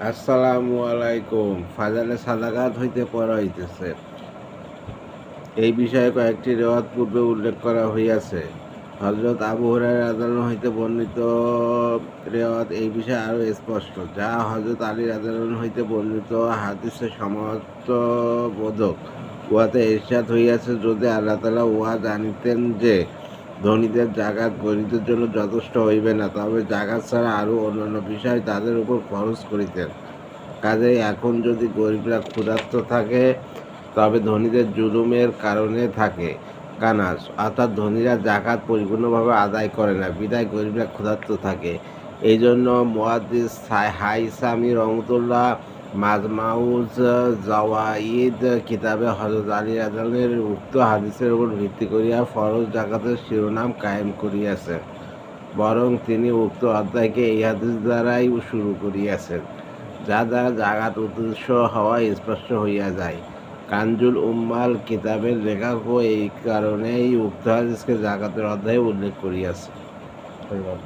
আসসালামু আলাইকুম। ফাজালে সাদাকাত হইতে পড়া হইতেছে। এই বিষয়ে কয়েকটি রেওয়াত পূর্বে উল্লেখ করা হইয়াছে। হযরত আবু হুরায়রা রাদিয়াল্লাহু হইতে বর্ণিত রেওয়াত এই বিষয়ে আরও স্পষ্ট, যা হযরত আলী রাদিয়াল্লাহু হইতে বর্ণিত হাদীসের সমর্থবোধক। উহাতে ইরশাদ হইয়াছে, যদি আল্লাহ তাআলা উহা জানিতেন যে ধনীদের জাকাত গরীবদের জন্য যথেষ্ট হইবে না, তবে জাকাত ছাড়া আরও অন্যান্য বিষয় তাদের উপর খরচ করিতেন। কাজেই এখন যদি গরিবরা ক্ষুধার্ত থাকে, তবে ধনীদের জুলুমের কারণে থাকে কানাস, অর্থাৎ ধনীরা জাকাত পরিপূর্ণভাবে আদায় করে না, বিধায় গরিবরা ক্ষুধার্ত থাকে। এই জন্য মুহাদ্দিস হাইসামি রহমতুল্লাহ মাজমাউজ জাওয়াইদ কিতাবে হযরত আলী রাদিয়াল্লাহু উক্ত হাদিসের উপর ভিত্তি করিয়া ফরজ জাকাতের শিরোনাম কায়েম করিয়াছেন। বরং তিনি উক্ত অধ্যায়কে এই হাদিস দ্বারাই শুরু করিয়াছেন, যা দ্বারা জাকাত উদ্দেশ্য হওয়া স্পষ্ট হইয়া যায়। কানজুল উম্মাল কিতাবের লেখকও এই কারণেই উক্ত হাদিসকে জাকাতের অধ্যায়ে উল্লেখ করিয়াছে। ধন্যবাদ।